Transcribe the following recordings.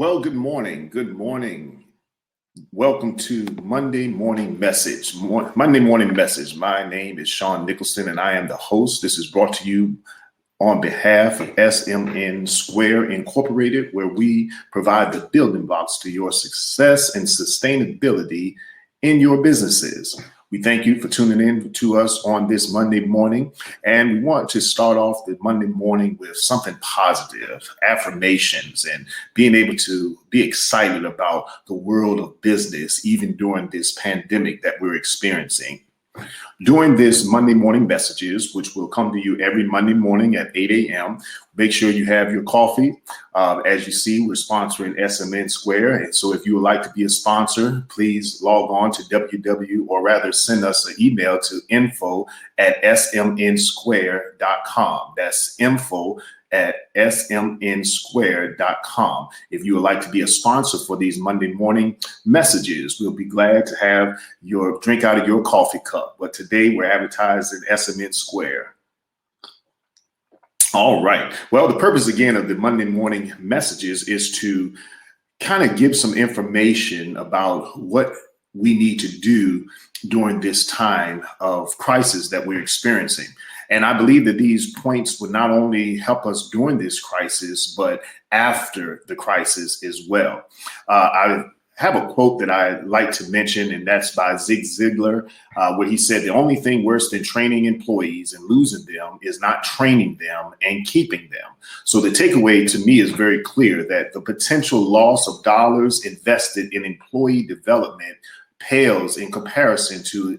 Well, good morning. Good morning. Welcome to Monday Morning Message. Monday Morning Message. My name is Sean Nicholson, and I am the host. This is brought to you on behalf of SMN Square Incorporated, where we provide the building blocks to your success and sustainability in your businesses. We thank you for tuning in to us on this Monday morning, and we want to start off the Monday morning with something positive, affirmations, and being able to be excited about the world of business, even during this pandemic that we're experiencing. During this Monday morning messages, which will come to you every Monday morning at 8 a.m., make sure you have your coffee. As you see, we're sponsoring SMN Square. And so if you would like to be a sponsor, please log on to or rather send us an email to info@smnsquare.com. That's info@smnsquare.com. If you would like to be a sponsor for these Monday morning messages, we'll be glad to have your drink out of your coffee cup. But today we're advertising SMN Square. All right. Well, the purpose again of the Monday morning messages is to kind of give some information about what we need to do during this time of crisis that we're experiencing. And I believe that these points would not only help us during this crisis, but after the crisis as well. I have a quote that I like to mention, and that's by Zig Ziglar, where he said, the only thing worse than training employees and losing them is not training them and keeping them. So the takeaway to me is very clear that the potential loss of dollars invested in employee development pales in comparison to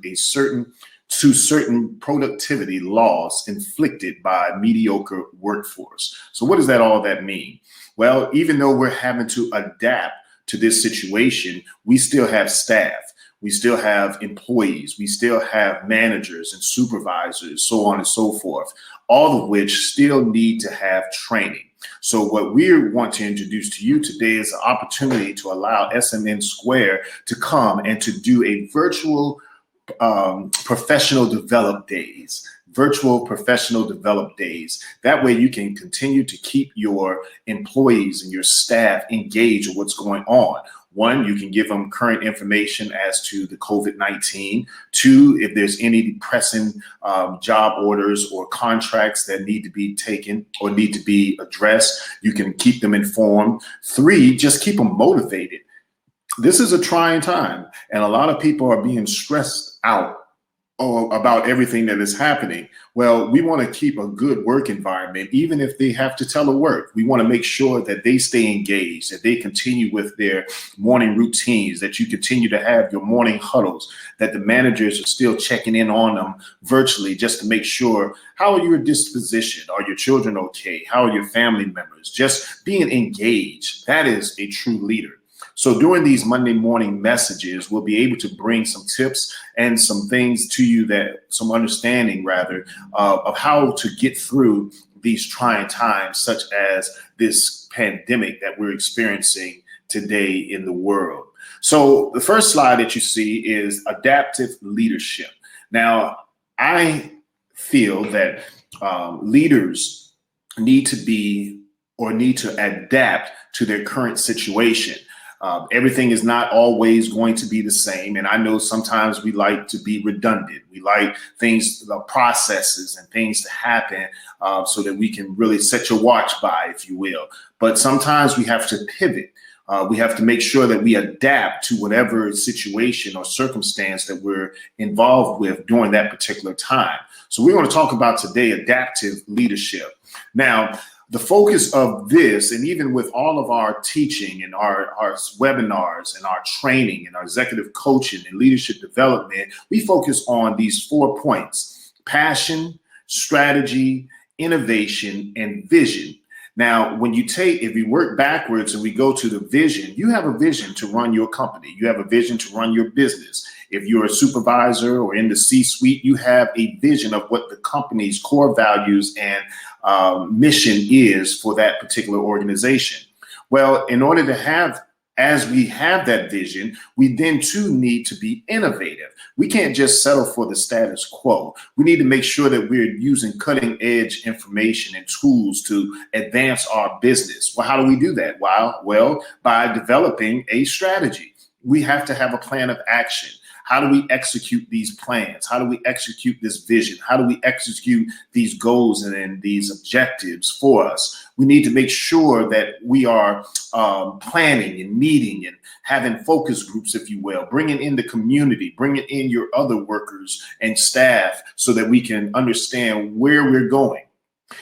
certain productivity loss inflicted by mediocre workforce. So what does all that mean? Well, even though we're having to adapt to this situation, we still have staff, we still have employees, we still have managers and supervisors, so on and so forth, all of which still need to have training. So what we want to introduce to you today is an opportunity to allow SMN Square to come and to do a virtual professional develop days. Virtual professional develop days. That way you can continue to keep your employees and your staff engaged with what's going on. One, you can give them current information as to the COVID-19. Two, if there's any pressing job orders or contracts that need to be taken or need to be addressed, you can keep them informed. Three, just keep them motivated. This is a trying time, and a lot of people are being stressed out about everything that is happening. Well, we want to keep a good work environment, even if they have to telework. We want to make sure that they stay engaged, that they continue with their morning routines, that you continue to have your morning huddles, that the managers are still checking in on them virtually just to make sure, how are your disposition? Are your children okay? How are your family members? Just being engaged. That is a true leader. So during these Monday morning messages, we'll be able to bring some tips and some things to you, some understanding rather, of how to get through these trying times, such as this pandemic that we're experiencing today in the world. So the first slide that you see is adaptive leadership. Now, I feel that leaders need to adapt to their current situation. Everything is not always going to be the same. And I know sometimes we like to be redundant. We like things, processes and things to happen so that we can really set your watch by, if you will. But sometimes we have to pivot. We have to make sure that we adapt to whatever situation or circumstance that we're involved with during that particular time. So we're going to talk about today adaptive leadership. Now, the focus of this, and even with all of our teaching and our webinars and our training and our executive coaching and leadership development, we focus on these 4 points: passion, strategy, innovation, and vision. Now, if we work backwards and we go to the vision, you have a vision to run your company. You have a vision to run your business. If you're a supervisor or in the C-suite, you have a vision of what the company's core values and mission is for that particular organization. Well, in order to have as we have that vision, we then too need to be innovative. We can't just settle for the status quo. We need to make sure that we're using cutting edge information and tools to advance our business. Well, how do we do that? Well, by developing a strategy. We have to have a plan of action. How do we execute these plans? How do we execute this vision? How do we execute these goals and these objectives for us? We need to make sure that we are planning and meeting and having focus groups, if you will, bringing in the community, bringing in your other workers and staff so that we can understand where we're going.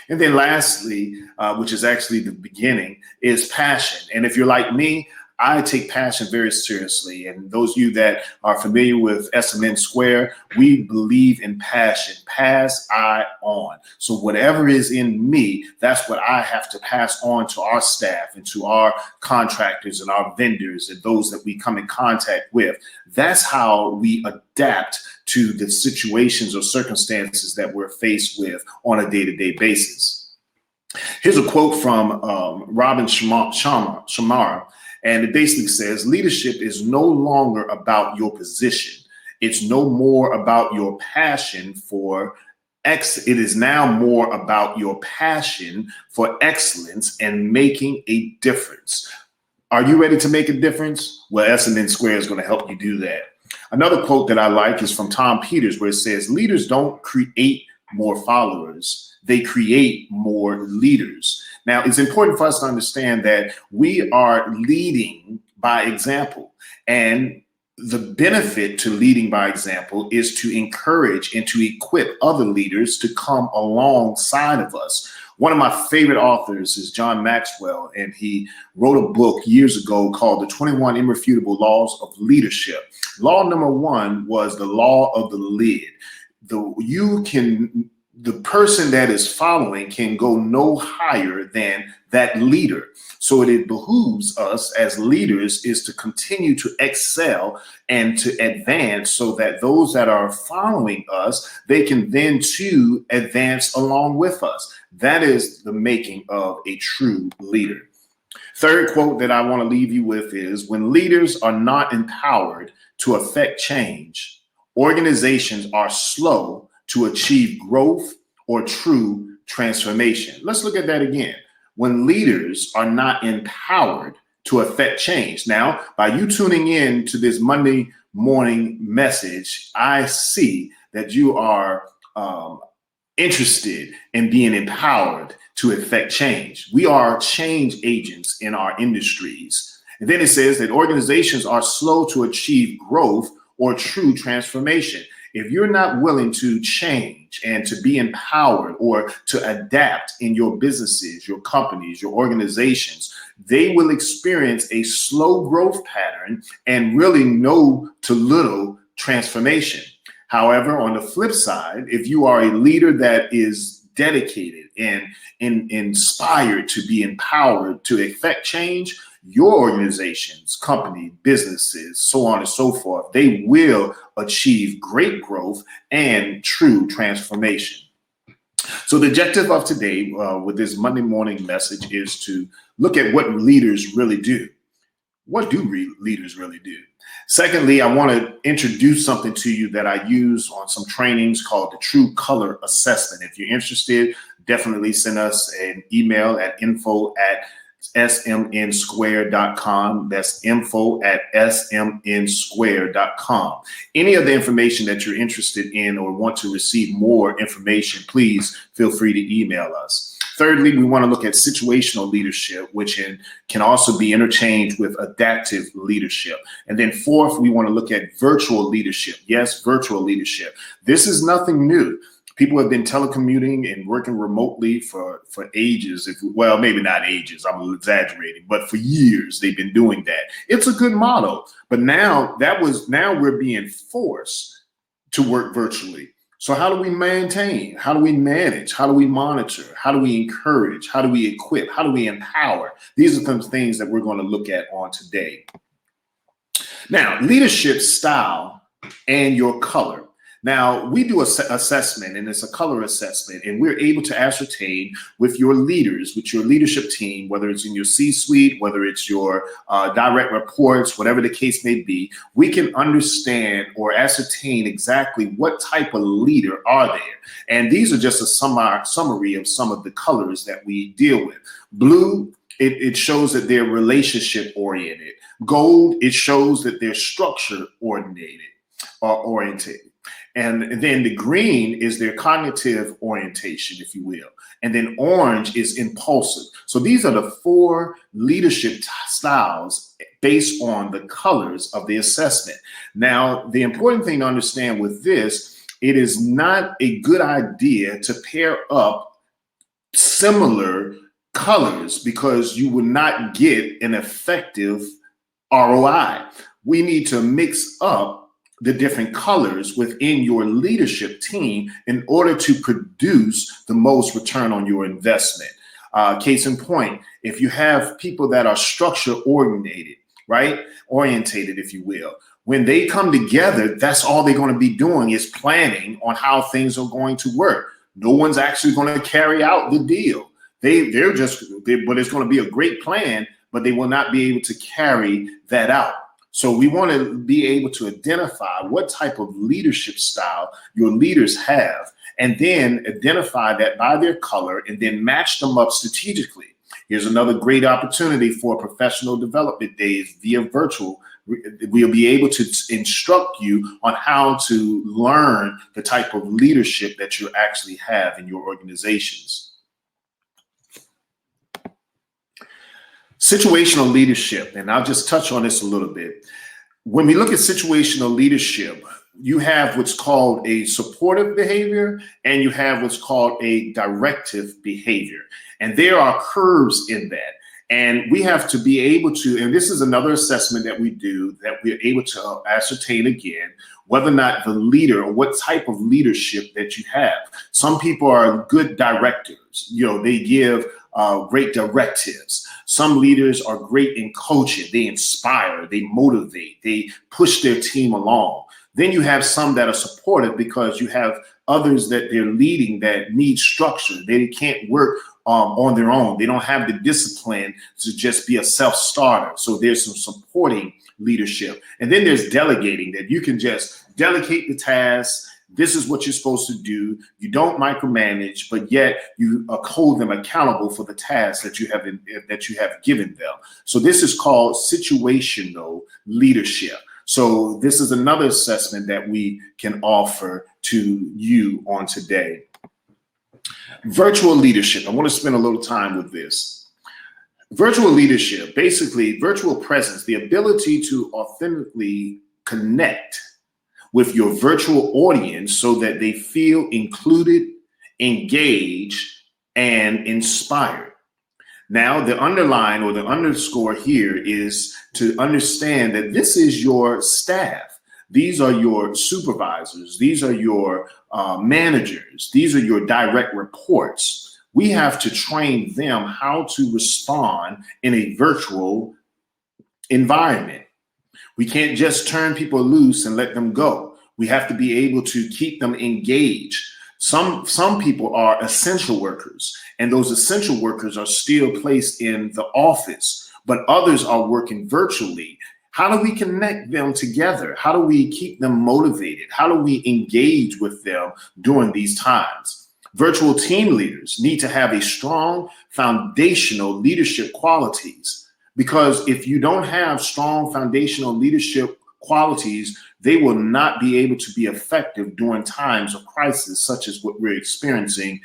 And then lastly, which is actually the beginning, is passion. And if you're like me, I take passion very seriously. And those of you that are familiar with SMN Square, we believe in passion. Pass I on. So whatever is in me, that's what I have to pass on to our staff and to our contractors and our vendors and those that we come in contact with. That's how we adapt to the situations or circumstances that we're faced with on a day-to-day basis. Here's a quote from Robin Sharma. And it basically says, leadership is no longer about your position. It's no more about your passion for it is now more about your passion for excellence and making a difference. Are you ready to make a difference? Well, SMN Square is going to help you do that. Another quote that I like is from Tom Peters, where it says, leaders don't create more followers, they create more leaders. Now, it's important for us to understand that we are leading by example. And the benefit to leading by example is to encourage and to equip other leaders to come alongside of us. One of my favorite authors is John Maxwell, and he wrote a book years ago called The 21 Irrefutable Laws of Leadership. Law number one was the law of the lid. The person that is following can go no higher than that leader. So it behooves us as leaders is to continue to excel and to advance so that those that are following us, they can then too advance along with us. That is the making of a true leader. Third quote that I want to leave you with is, when leaders are not empowered to affect change, organizations are slow to achieve growth or true transformation. Let's look at that again. When leaders are not empowered to affect change. Now, by you tuning in to this Monday morning message, I see that you are interested in being empowered to affect change. We are change agents in our industries. And then it says that organizations are slow to achieve growth or true transformation. If you're not willing to change and to be empowered or to adapt in your businesses, your companies, your organizations, they will experience a slow growth pattern and really no to little transformation. However, on the flip side, if you are a leader that is dedicated and inspired to be empowered to effect change, your organizations, company, businesses, so on and so forth, they will achieve great growth and true transformation. So the objective of today with this Monday morning message is to look at what leaders really do. What do leaders really do? Secondly, I want to introduce something to you that I use on some trainings called the True Color Assessment. If you're interested, definitely send us an email at info@smnsquare.com. That's info@smnsquare.com. Any of the information that you're interested in or want to receive more information, please feel free to email us. Thirdly, we want to look at situational leadership, which can also be interchanged with adaptive leadership. And then fourth, we want to look at virtual leadership. Yes, virtual leadership. This is nothing new. People have been telecommuting and working remotely for ages. Well, maybe not ages, I'm exaggerating, but for years they've been doing that. It's a good model, but now we're being forced to work virtually. So how do we maintain? How do we manage? How do we monitor? How do we encourage? How do we equip? How do we empower? These are some things that we're going to look at on today. Now, leadership style and your color. Now, we do assessment, and it's a color assessment, and we're able to ascertain with your leaders, with your leadership team, whether it's in your C-suite, whether it's your direct reports, whatever the case may be, we can understand or ascertain exactly what type of leader are there. And these are just a summary of some of the colors that we deal with. Blue, it shows that they're relationship oriented. Gold, it shows that they're structure oriented. And then the green is their cognitive orientation, if you will. And then orange is impulsive. So these are the 4 leadership styles based on the colors of the assessment. Now, the important thing to understand with this, it is not a good idea to pair up similar colors because you will not get an effective ROI. We need to mix up the different colors within your leadership team in order to produce the most return on your investment. Case in point, if you have people that are structure oriented, right? Orientated, if you will. When they come together, that's all they're going to be doing is planning on how things are going to work. No one's actually going to carry out the deal. But it's going to be a great plan, but they will not be able to carry that out. So we want to be able to identify what type of leadership style your leaders have, and then identify that by their color and then match them up strategically. Here's another great opportunity for professional development days via virtual. We'll be able to instruct you on how to learn the type of leadership that you actually have in your organizations. Situational leadership, and I'll just touch on this a little bit. When we look at situational leadership, you have what's called a supportive behavior and you have what's called a directive behavior. And there are curves in that. And we have to be able to, and this is another assessment that we do, that we're able to ascertain again, whether or not the leader or what type of leadership that you have. Some people are good directors. They give great directives. Some leaders are great in coaching. They inspire, they motivate, they push their team along. Then you have some that are supportive because you have others that they're leading that need structure. They can't work on their own. They don't have the discipline to just be a self-starter. So there's some supporting leadership. And then there's delegating, that you can just delegate the tasks. This is what you're supposed to do. You don't micromanage, but yet you hold them accountable for the tasks that you have given them. So this is called situational leadership. So this is another assessment that we can offer to you on today. Virtual leadership. I want to spend a little time with this. Virtual leadership, basically virtual presence, the ability to authentically connect with your virtual audience so that they feel included, engaged, and inspired. Now, the underline or the underscore here is to understand that this is your staff. These are your supervisors. These are your managers. These are your direct reports. We have to train them how to respond in a virtual environment. We can't just turn people loose and let them go. We have to be able to keep them engaged. Some people are essential workers, and those essential workers are still placed in the office, but others are working virtually. How do we connect them together? How do we keep them motivated? How do we engage with them during these times? Virtual team leaders need to have a strong foundational leadership qualities, because if you don't have strong foundational leadership qualities, they will not be able to be effective during times of crisis, such as what we're experiencing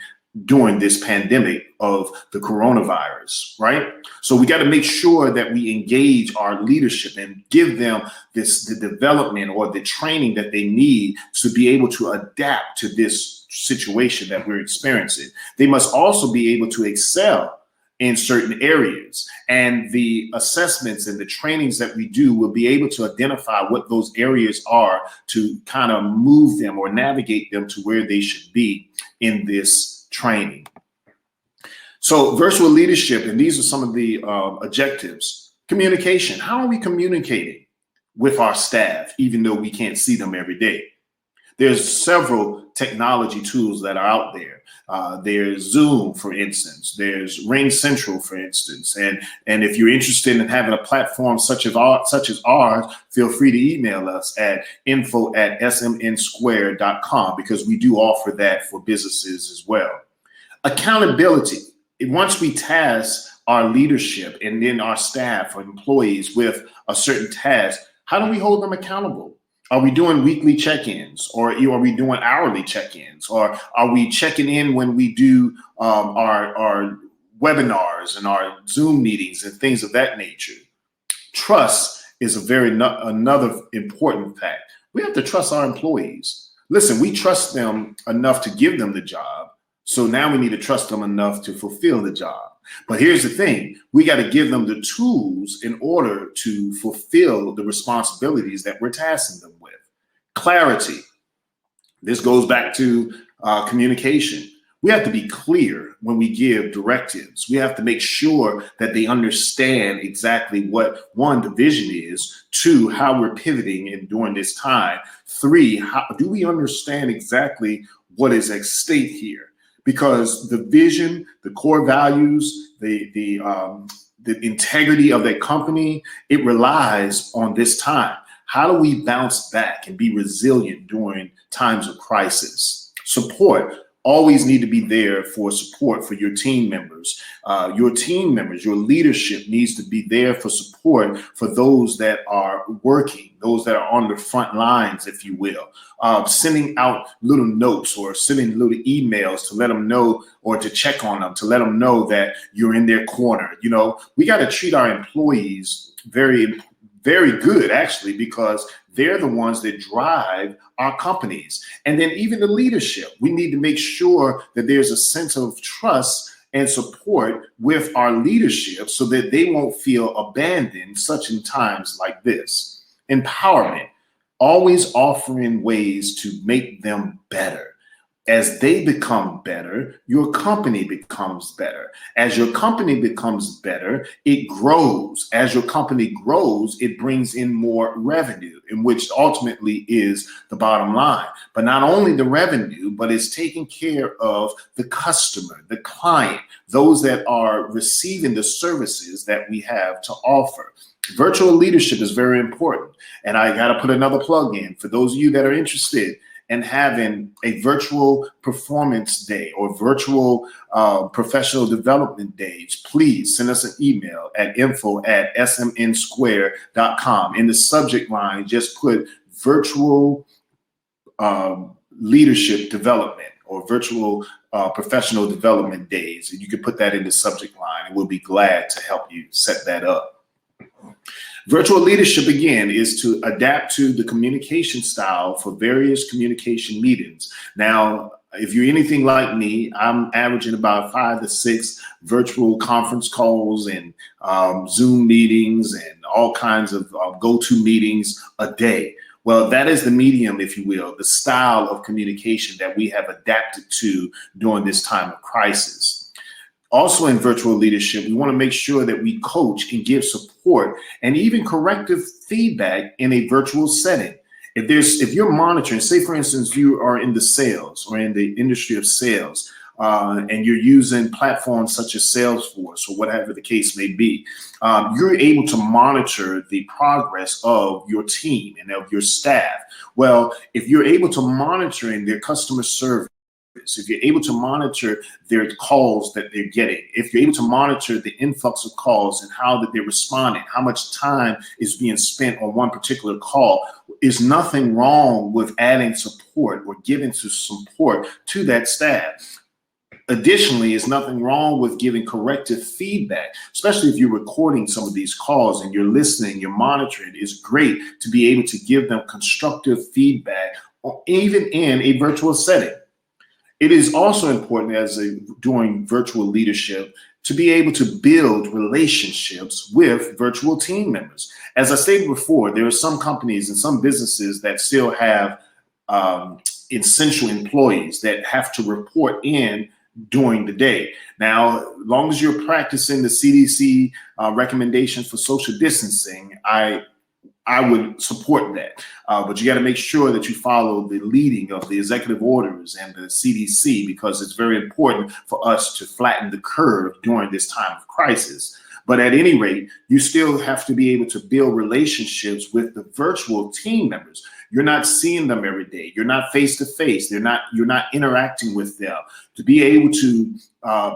during this pandemic of the coronavirus, right? So we got to make sure that we engage our leadership and give them the development or the training that they need to be able to adapt to this situation that we're experiencing. They must also be able to excel in certain areas, and the assessments and the trainings that we do will be able to identify what those areas are to kind of move them or navigate them to where they should be in this training. So virtual leadership, and these are some of the objectives. Communication. How are we communicating with our staff, even though we can't see them every day? There's several technology tools that are out there. There's Zoom, for instance. There's Ring Central, for instance. And if you're interested in having a platform such as ours, feel free to email us at info@smnsquare.com, because we do offer that for businesses as well. Accountability. Once we task our leadership and then our staff or employees with a certain task, how do we hold them accountable? Are we doing weekly check-ins, or are we doing hourly check-ins, or are we checking in when we do our webinars and our Zoom meetings and things of that nature? Trust is another important fact. We have to trust our employees. Listen, we trust them enough to give them the job, so now we need to trust them enough to fulfill the job. But here's the thing, we got to give them the tools in order to fulfill the responsibilities that we're tasking them with. Clarity. This goes back to communication. We have to be clear when we give directives. We have to make sure that they understand exactly what, one, the vision is, two, how we're pivoting and during this time, three, how do we understand exactly what is at stake here? Because the vision, the core values, the integrity of that company, it relies on this time. How do we bounce back and be resilient during times of crisis? Support. Always need to be there for support for your team members. Your leadership needs to be there for support for those that are working, those that are on the front lines, if you will. Sending out little notes or sending little emails to let them know, or to check on them, to let them know that you're in their corner. You know, we got to treat our employees very, very good, actually, because they're the ones that drive our companies. And then even the leadership, we need to make sure that there's a sense of trust and support with our leadership so that they won't feel abandoned such in times like this. Empowerment, always offering ways to make them better. As they become better, your company becomes better. As your company becomes better, it grows. As your company grows, it brings in more revenue, in which ultimately is the bottom line. But not only the revenue, but it's taking care of the customer, the client, those that are receiving the services that we have to offer. Virtual leadership is very important. And I got to put another plug in for those of you that are interested and having a virtual performance day or virtual professional development days, please send us an email at info@smnsquare.com. In the subject line, just put virtual leadership development or virtual professional development days. And you can put that in the subject line, and we'll be glad to help you set that up. Virtual leadership, again, is to adapt to the communication style for various communication meetings. Now, if you're anything like me, I'm averaging about 5 to 6 virtual conference calls and Zoom meetings and all kinds of go-to meetings a day. Well, that is the medium, if you will, the style of communication that we have adapted to during this time of crisis. Also in virtual leadership, we want to make sure that we coach and give support and even corrective feedback in a virtual setting. If you're monitoring, say for instance, you are in the sales or in the industry of sales, and you're using platforms such as Salesforce or whatever the case may be, you're able to monitor the progress of your team and of your staff. Well, if you're able to monitor their customer service, if you're able to monitor their calls that they're getting, if you're able to monitor the influx of calls and how that they're responding, how much time is being spent on one particular call, is nothing wrong with adding support or giving support to that staff. Additionally, there's nothing wrong with giving corrective feedback, especially if you're recording some of these calls and you're listening, you're monitoring. It's great to be able to give them constructive feedback, even in a virtual setting. It is also important doing virtual leadership to be able to build relationships with virtual team members. As I stated before, there are some companies and some businesses that still have essential employees that have to report in during the day. Now, as long as you're practicing the CDC recommendations for social distancing, I I would support that. But you got to make sure that you follow the leading of the executive orders and the CDC, because it's very important for us to flatten the curve during this time of crisis. But at any rate, you still have to be able to build relationships with the virtual team members. You're not seeing them every day. You're not face to face. You're not interacting with them. To be able to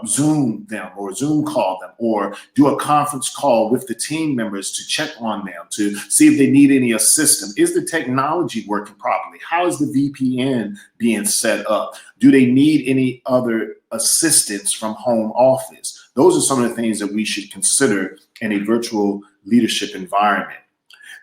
Zoom them or Zoom call them or do a conference call with the team members to check on them, to see if they need any assistance. Is the technology working properly? How is the VPN being set up? Do they need any other assistance from home office? Those are some of the things that we should consider in a virtual leadership environment.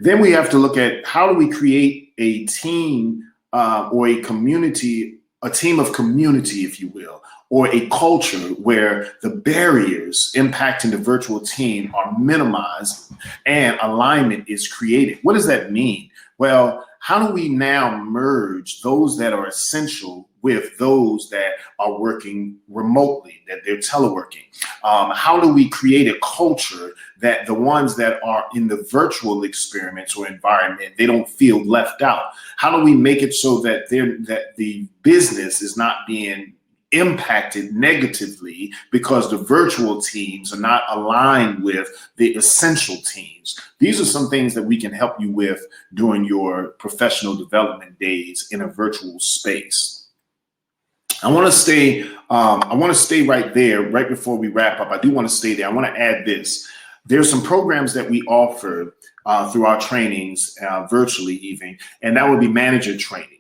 Then we have to look at how do we create a team or a community, a team of community, if you will, or a culture where the barriers impacting the virtual team are minimized and alignment is created. What does that mean? Well, how do we now merge those that are essential with those that are working remotely, that they're teleworking? How do we create a culture that the ones that are in the virtual experiments or environment, they don't feel left out? How do we make it so that the business is not being impacted negatively because the virtual teams are not aligned with the essential teams? These are some things that we can help you with during your professional development days in a virtual space. I want to stay right there, right before we wrap up. I do want to stay there. I want to add this. There's some programs that we offer through our trainings, virtually even, and that would be manager training.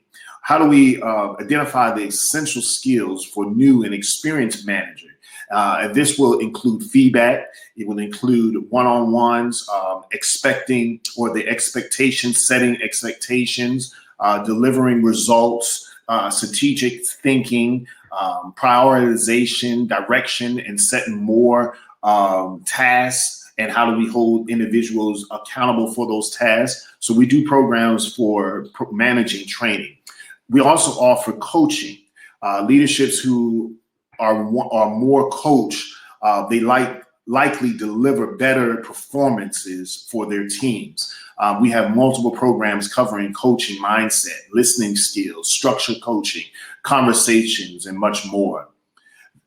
How do we identify the essential skills for new and experienced managers? And this will include feedback. It will include one-on-ones, expecting or the expectations, setting expectations, delivering results, strategic thinking, prioritization, direction, and setting more tasks. And how do we hold individuals accountable for those tasks? So we do programs for managing training. We also offer coaching. Leaderships who are more coached, they likely deliver better performances for their teams. We have multiple programs covering coaching mindset, listening skills, structured coaching, conversations, and much more.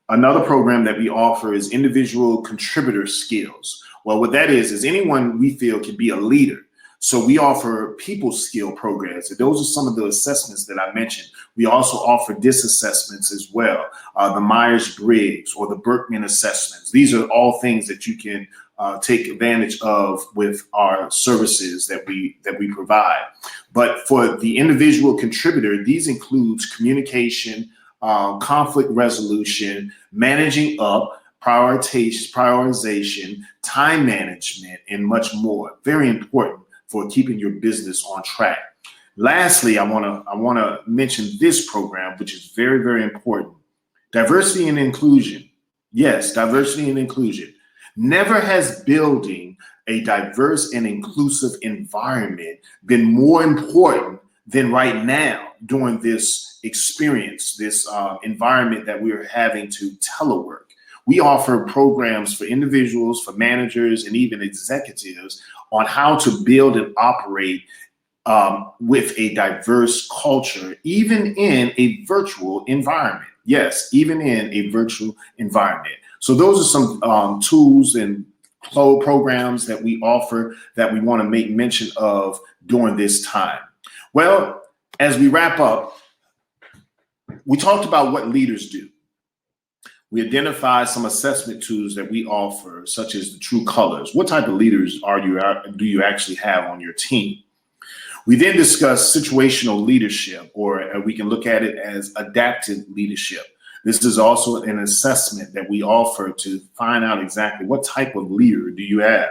Another program that we offer is individual contributor skills. Well, what that is anyone we feel can be a leader. So we offer people skill programs. And those are some of the assessments that I mentioned. We also offer DISC assessments as well, the Myers-Briggs or the Berkman assessments. These are all things that you can take advantage of with our services that we provide. But for the individual contributor, these includes communication, conflict resolution, managing up, prioritization, time management, and much more. Very important for keeping your business on track. Lastly, I want to mention this program, which is very, very important. Diversity and inclusion. Yes, diversity and inclusion. Never has building a diverse and inclusive environment been more important than right now during this experience, this environment that we're having to telework. We offer programs for individuals, for managers, and even executives on how to build and operate with a diverse culture, even in a virtual environment. Yes, even in a virtual environment. So those are some tools and programs that we offer that we want to make mention of during this time. Well, as we wrap up, we talked about what leaders do. We identified some assessment tools that we offer, such as the True Colors. What type of leaders do you actually have on your team? We then discussed situational leadership, or we can look at it as adaptive leadership. This is also an assessment that we offer to find out exactly what type of leader do you have.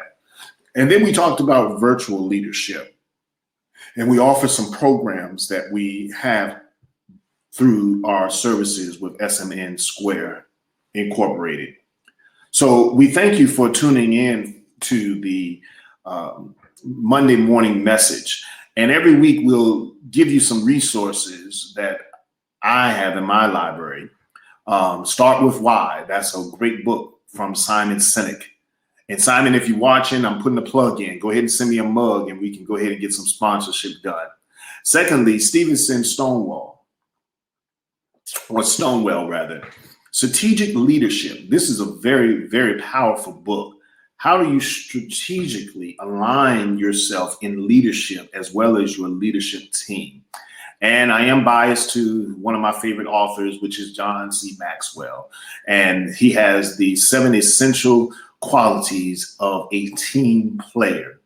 And then we talked about virtual leadership. And we offer some programs that we have through our services with SMN Square Incorporated. So we thank you for tuning in to the Monday morning message. And every week we'll give you some resources that I have in my library. Start with Why. That's a great book from Simon Sinek. And Simon, if you're watching, I'm putting a plug in. Go ahead and send me a mug and we can go ahead and get some sponsorship done. Secondly, Stevenson Stonewall, or Stonewell rather. Strategic Leadership. This is a very, very powerful book. How do you strategically align yourself in leadership as well as your leadership team? And I am biased to one of my favorite authors, which is John C. Maxwell. And he has the 7 essential qualities of a team player.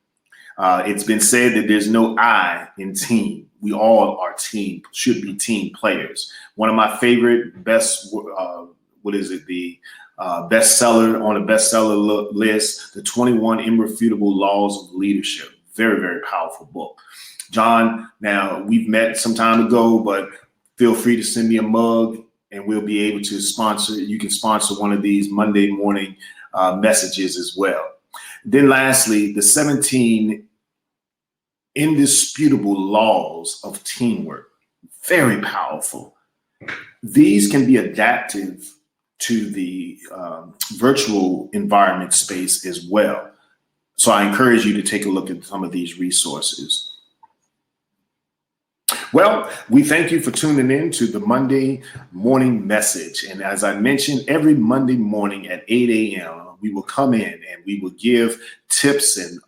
It's been said that there's no I in team. We all are team, should be team players. One of my favorite bestseller on the bestseller list, The 21 Irrefutable Laws of Leadership. Very, very powerful book. John, now we've met some time ago, but feel free to send me a mug and we'll be able to sponsor. You can sponsor one of these Monday morning messages as well. Then lastly, the 17 indisputable laws of teamwork. Very powerful. These can be adaptive to the virtual environment space as well. So I encourage you to take a look at some of these resources. Well, we thank you for tuning in to the Monday morning message. And as I mentioned, every Monday morning at 8 a.m., we will come in and we will give tips and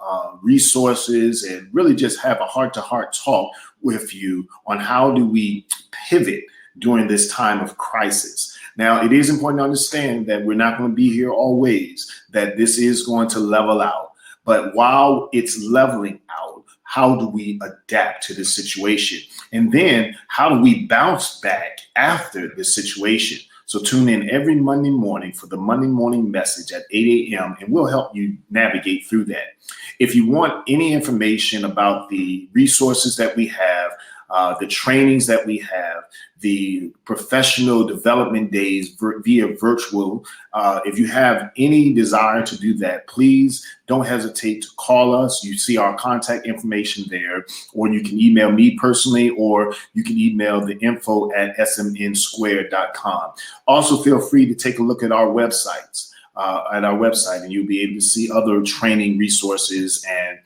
resources and really just have a heart-to-heart talk with you on how do we pivot during this time of crisis. Now, it is important to understand that we're not going to be here always, that this is going to level out. But while it's leveling out, how do we adapt to this situation? And then how do we bounce back after this situation? So tune in every Monday morning for the Monday morning message at 8 a.m. and we'll help you navigate through that. If you want any information about the resources that we have, the trainings that we have, the professional development days via virtual. If you have any desire to do that, please don't hesitate to call us. You see our contact information there, or you can email me personally, or you can email the info@smnsquare.com. Also, feel free to take a look at our websites. And you'll be able to see other training resources and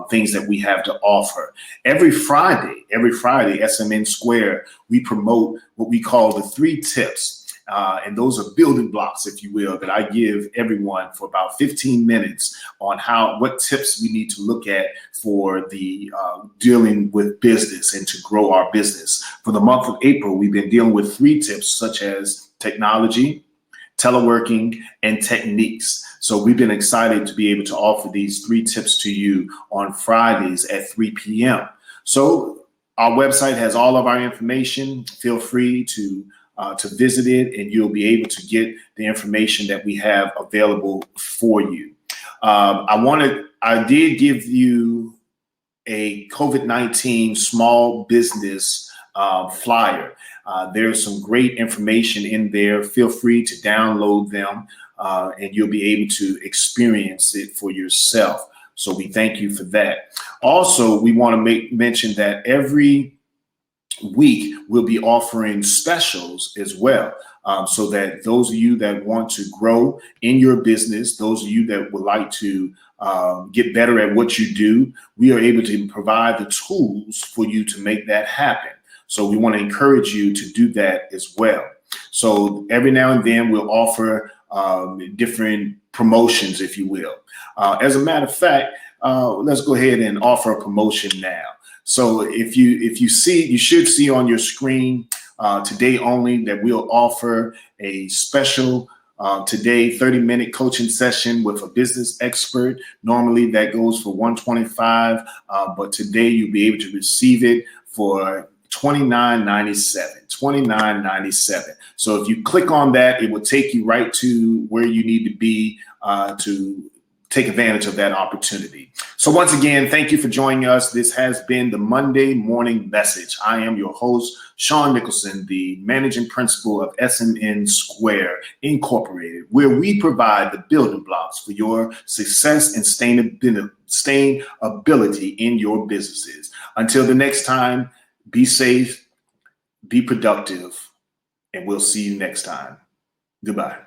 things that we have to offer. Every Friday, SMN Square, we promote what we call the 3 tips. And those are building blocks, if you will, that I give everyone for about 15 minutes on what tips we need to look at for the dealing with business and to grow our business. For the month of April, we've been dealing with 3 tips such as technology, teleworking, and techniques. So we've been excited to be able to offer these 3 tips to you on Fridays at 3 p.m. So our website has all of our information. Feel free to visit it, and you'll be able to get the information that we have available for you. I did give you a COVID-19 small business flyer. There's some great information in there. Feel free to download them and you'll be able to experience it for yourself. So we thank you for that. Also, we want to mention that every week we'll be offering specials as well. So that those of you that want to grow in your business, those of you that would like to get better at what you do, we are able to provide the tools for you to make that happen. So we want to encourage you to do that as well. So every now and then we'll offer different promotions, if you will. As a matter of fact, let's go ahead and offer a promotion now. So if you see, you should see on your screen today only that we'll offer a special today 30-minute coaching session with a business expert. Normally that goes for $125, but today you'll be able to receive it for $29.97. So if you click on that, it will take you right to where you need to be to take advantage of that opportunity. So once again, thank you for joining us. This has been the Monday Morning Message. I am your host, Sean Nicholson, the managing principal of SMN Square Incorporated, where we provide the building blocks for your success and sustainability in your businesses. Until the next time, be safe, be productive, and we'll see you next time. Goodbye.